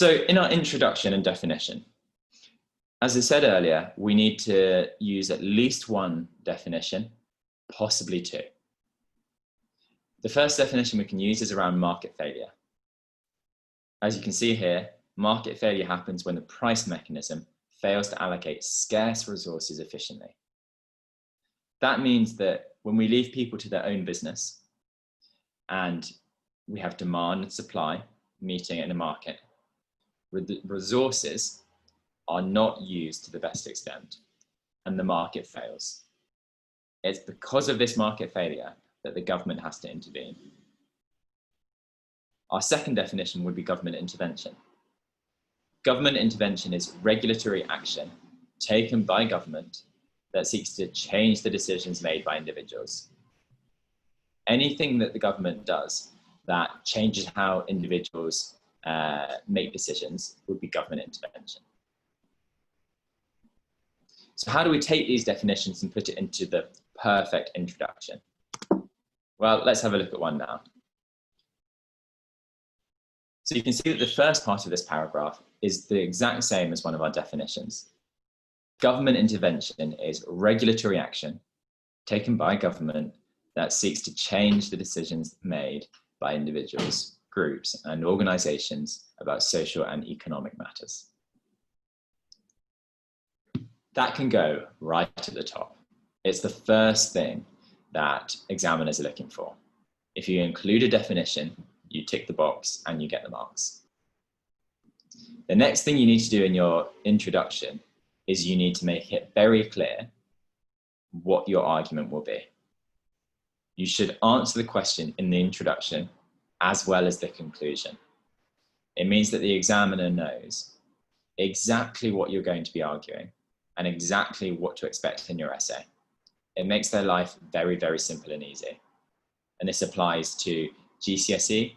So in our introduction and definition, as I said earlier, we need to use at least one definition, possibly two. The first definition we can use is around market failure. As you can see here, market failure happens when the price mechanism fails to allocate scarce resources efficiently. That means that when we leave people to their own business and we have demand and supply meeting in a market, resources are not used to the best extent and the market fails. It's because of this market failure that the government has to intervene. Our second definition would be government intervention. Government intervention is regulatory action taken by government that seeks to change the decisions made by individuals. Anything that the government does that changes how individuals make decisions would be government intervention. So how do we take these definitions and put it into the perfect introduction? Well, let's have a look at one now. So you can see that the first part of this paragraph is the exact same as one of our definitions. Government intervention is regulatory action taken by government that seeks to change the decisions made by individuals, groups, and organizations about social and economic matters. That can go right at the top. It's the first thing that examiners are looking for. If you include a definition, you tick the box and you get the marks. The next thing you need to do in your introduction is you need to make it very clear what your argument will be. You should answer the question in the introduction as well as the conclusion. It means that the examiner knows exactly what you're going to be arguing and exactly what to expect in your essay. It makes their life very, very simple and easy. And this applies to GCSE,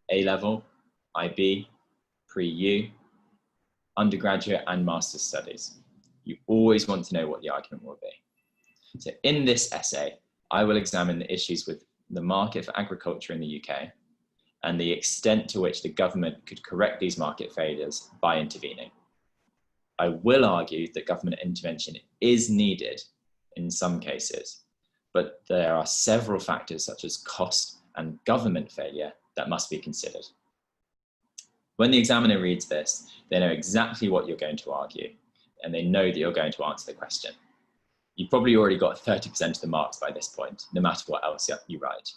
A-level, IB, pre-U, undergraduate and master's studies. You always want to know what the argument will be. So in this essay, I will examine the issues with the market for agriculture in the UK and the extent to which the government could correct these market failures by intervening. I will argue that government intervention is needed in some cases, but there are several factors such as cost and government failure that must be considered. When the examiner reads this, they know exactly what you're going to argue, and they know that you're going to answer the question. You've probably already got 30% of the marks by this point, no matter what else you write.